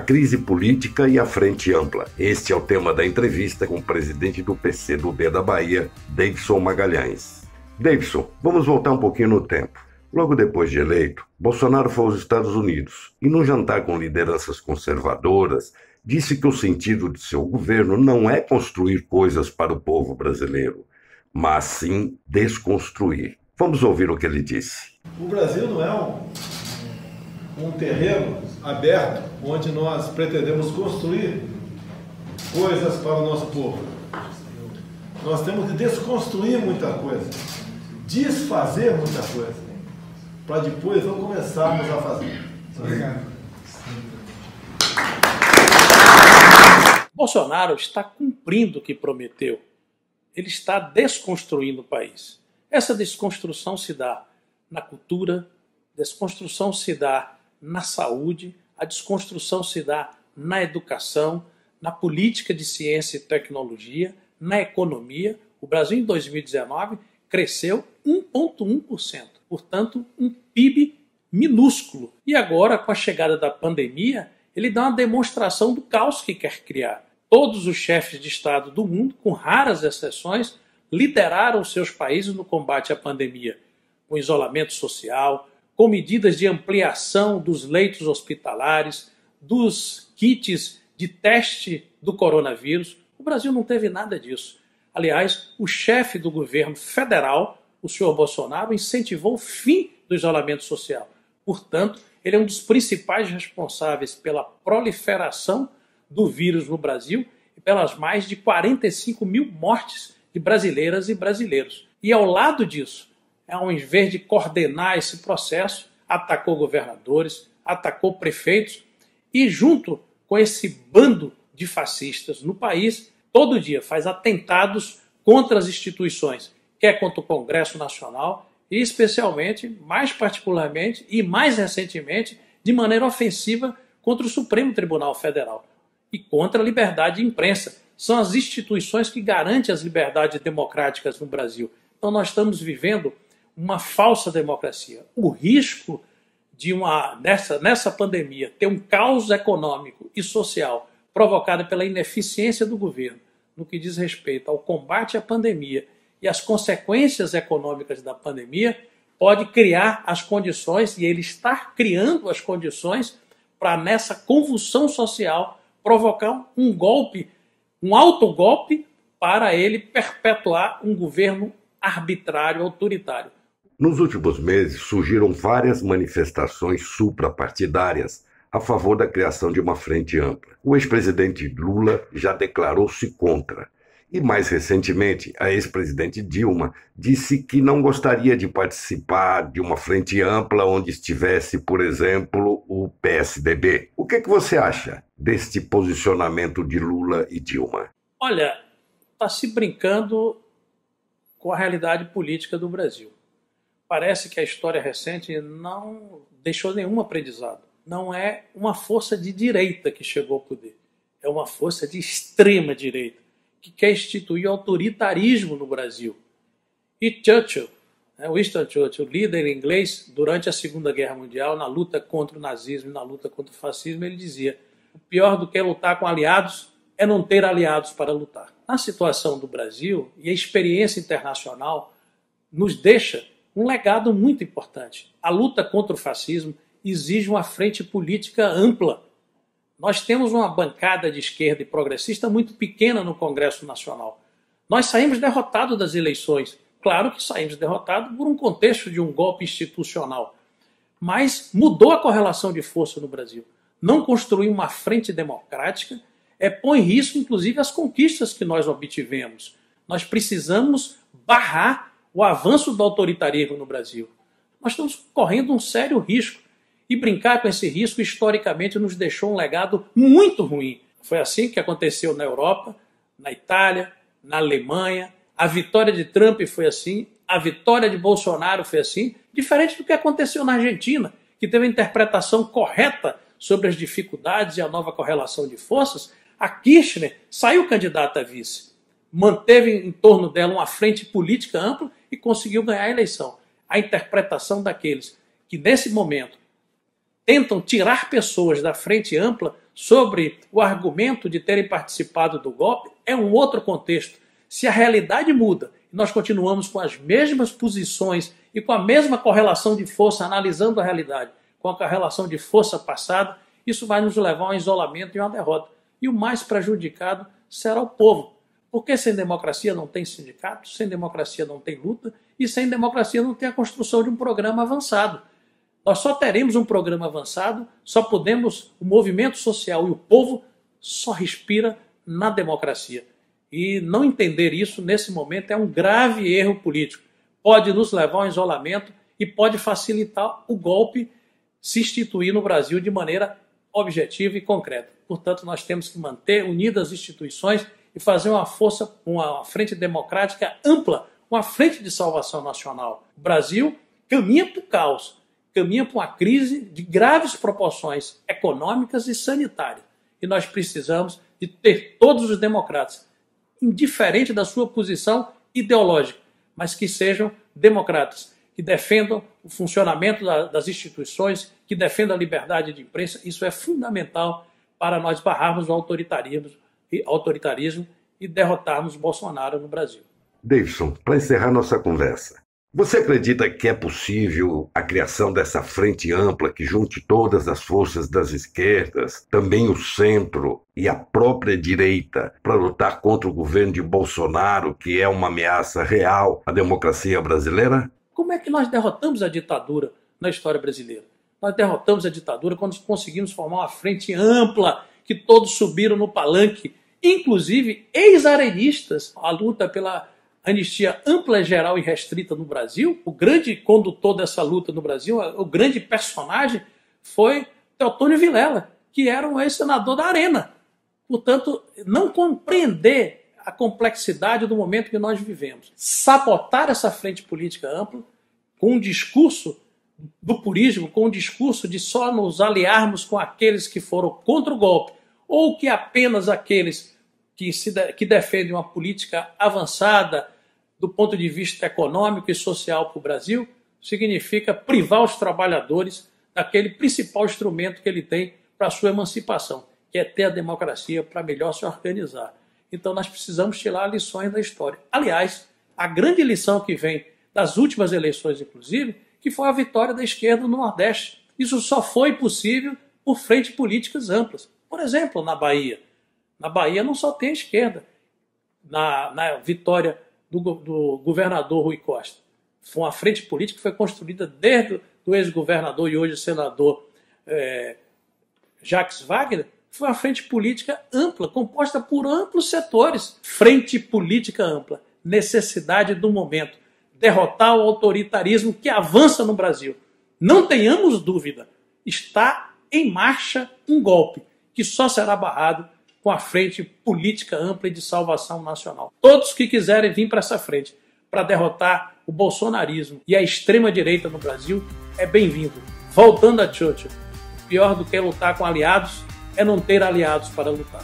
crise política e a frente ampla. Este é o tema da entrevista com o presidente do PCdoB da Bahia, Davidson Magalhães. Davidson, vamos voltar um pouquinho no tempo. Logo depois de eleito, Bolsonaro foi aos Estados Unidos e, num jantar com lideranças conservadoras, disse que o sentido de seu governo não é construir coisas para o povo brasileiro, mas sim desconstruir. Vamos ouvir o que ele disse. O Brasil não é um terreno aberto onde nós pretendemos construir coisas para o nosso povo. Nós temos que desconstruir muita coisa, desfazer muita coisa, para depois não começarmos a fazer. Obrigado. Bolsonaro está cumprindo o que prometeu. Ele está desconstruindo o país. Essa desconstrução se dá na cultura, desconstrução se dá na saúde, a desconstrução se dá na educação, na política de ciência e tecnologia, na economia. O Brasil, em 2019, cresceu 1,1%, portanto, um PIB minúsculo. E agora, com a chegada da pandemia, ele dá uma demonstração do caos que quer criar. Todos os chefes de Estado do mundo, com raras exceções, lideraram seus países no combate à pandemia, com isolamento social, com medidas de ampliação dos leitos hospitalares, dos kits de teste do coronavírus. O Brasil não teve nada disso. Aliás, o chefe do governo federal, o senhor Bolsonaro, incentivou o fim do isolamento social. Portanto, ele é um dos principais responsáveis pela proliferação do vírus no Brasil e pelas mais de 45 mil mortes de brasileiras e brasileiros. E ao lado disso, ao invés de coordenar esse processo, atacou governadores, atacou prefeitos e, junto com esse bando de fascistas no país, todo dia faz atentados contra as instituições, quer contra o Congresso Nacional e, especialmente, mais particularmente e mais recentemente, de maneira ofensiva contra o Supremo Tribunal Federal e contra a liberdade de imprensa. São as instituições que garantem as liberdades democráticas no Brasil. Então nós estamos vivendo uma falsa democracia. O risco de nessa pandemia ter um caos econômico e social provocado pela ineficiência do governo no que diz respeito ao combate à pandemia e às consequências econômicas da pandemia pode criar as condições, e ele está criando as condições para, nessa convulsão social, provocar um golpe, um autogolpe, para ele perpetuar um governo arbitrário, autoritário. Nos últimos meses, surgiram várias manifestações suprapartidárias a favor da criação de uma frente ampla. O ex-presidente Lula já declarou-se contra. E, mais recentemente, a ex-presidente Dilma disse que não gostaria de participar de uma frente ampla onde estivesse, por exemplo, o PSDB. O que você acha deste posicionamento de Lula e Dilma? Olha, está se brincando com a realidade política do Brasil. Parece que a história recente não deixou nenhum aprendizado. Não é uma força de direita que chegou ao poder. É uma força de extrema direita, que quer instituir autoritarismo no Brasil. E Churchill, Winston Churchill, líder inglês durante a Segunda Guerra Mundial, na luta contra o nazismo e na luta contra o fascismo, ele dizia: o pior do que lutar com aliados é não ter aliados para lutar. Na situação do Brasil, e a experiência internacional nos deixa um legado muito importante. A luta contra o fascismo exige uma frente política ampla. Nós temos uma bancada de esquerda e progressista muito pequena no Congresso Nacional. Nós saímos derrotados das eleições. Claro que saímos derrotados por um contexto de um golpe institucional. Mas mudou a correlação de força no Brasil. Não construir uma frente democrática põe em risco, inclusive, as conquistas que nós obtivemos. Nós precisamos barrar o avanço do autoritarismo no Brasil. Nós estamos correndo um sério risco. E brincar com esse risco, historicamente, nos deixou um legado muito ruim. Foi assim que aconteceu na Europa, na Itália, na Alemanha. A vitória de Trump foi assim, a vitória de Bolsonaro foi assim, diferente do que aconteceu na Argentina, que teve a interpretação correta sobre as dificuldades e a nova correlação de forças. A Kirchner saiu candidata a vice, manteve em torno dela uma frente política ampla e conseguiu ganhar a eleição. A interpretação daqueles que, nesse momento, tentam tirar pessoas da frente ampla sobre o argumento de terem participado do golpe, é um outro contexto. Se a realidade muda e nós continuamos com as mesmas posições e com a mesma correlação de força, analisando a realidade com a correlação de força passada, isso vai nos levar a um isolamento e uma derrota. E o mais prejudicado será o povo. Porque sem democracia não tem sindicato, sem democracia não tem luta e sem democracia não tem a construção de um programa avançado. Nós só teremos um programa avançado, o movimento social e o povo só respira na democracia. E não entender isso nesse momento é um grave erro político. Pode nos levar ao isolamento e pode facilitar o golpe se instituir no Brasil de maneira objetiva e concreta. Portanto, nós temos que manter unidas as instituições e fazer uma frente democrática ampla, uma frente de salvação nacional. O Brasil caminha para o caos, caminha para uma crise de graves proporções econômicas e sanitárias. E nós precisamos de ter todos os democratas, indiferente da sua posição ideológica, mas que sejam democratas, que defendam o funcionamento das instituições, que defendam a liberdade de imprensa. Isso é fundamental para nós barrarmos o autoritarismo e derrotarmos Bolsonaro no Brasil. Davidson, para encerrar nossa conversa, você acredita que é possível a criação dessa frente ampla que junte todas as forças das esquerdas, também o centro e a própria direita, para lutar contra o governo de Bolsonaro, que é uma ameaça real à democracia brasileira? Como é que nós derrotamos a ditadura na história brasileira? Nós derrotamos a ditadura quando conseguimos formar uma frente ampla, que todos subiram no palanque, inclusive ex-arenistas. A luta pela anistia ampla, geral e restrita no Brasil, o grande condutor dessa luta no Brasil, o grande personagem, foi Teotônio Vilela, que era um ex-senador da Arena. Portanto, não compreender a complexidade do momento que nós vivemos. Sabotar essa frente política ampla com um discurso do purismo, com um discurso de só nos aliarmos com aqueles que foram contra o golpe, ou que apenas aqueles que defendem uma política avançada do ponto de vista econômico e social para o Brasil, significa privar os trabalhadores daquele principal instrumento que ele tem para a sua emancipação, que é ter a democracia para melhor se organizar. Então nós precisamos tirar lições da história. Aliás, a grande lição que vem das últimas eleições, inclusive, que foi a vitória da esquerda no Nordeste. Isso só foi possível por frentes políticas amplas. Por exemplo, na Bahia. Na Bahia não só tem a esquerda. Na vitória do governador Rui Costa. Foi uma frente política que foi construída desde o ex-governador e hoje senador Jacques Wagner. Foi uma frente política ampla, composta por amplos setores. Frente política ampla. Necessidade do momento. Derrotar o autoritarismo que avança no Brasil. Não tenhamos dúvida. Está em marcha um golpe que só será barrado com a frente política ampla e de salvação nacional. Todos que quiserem vir para essa frente para derrotar o bolsonarismo e a extrema-direita no Brasil é bem-vindo. Voltando a Churchill, pior do que lutar com aliados é não ter aliados para lutar.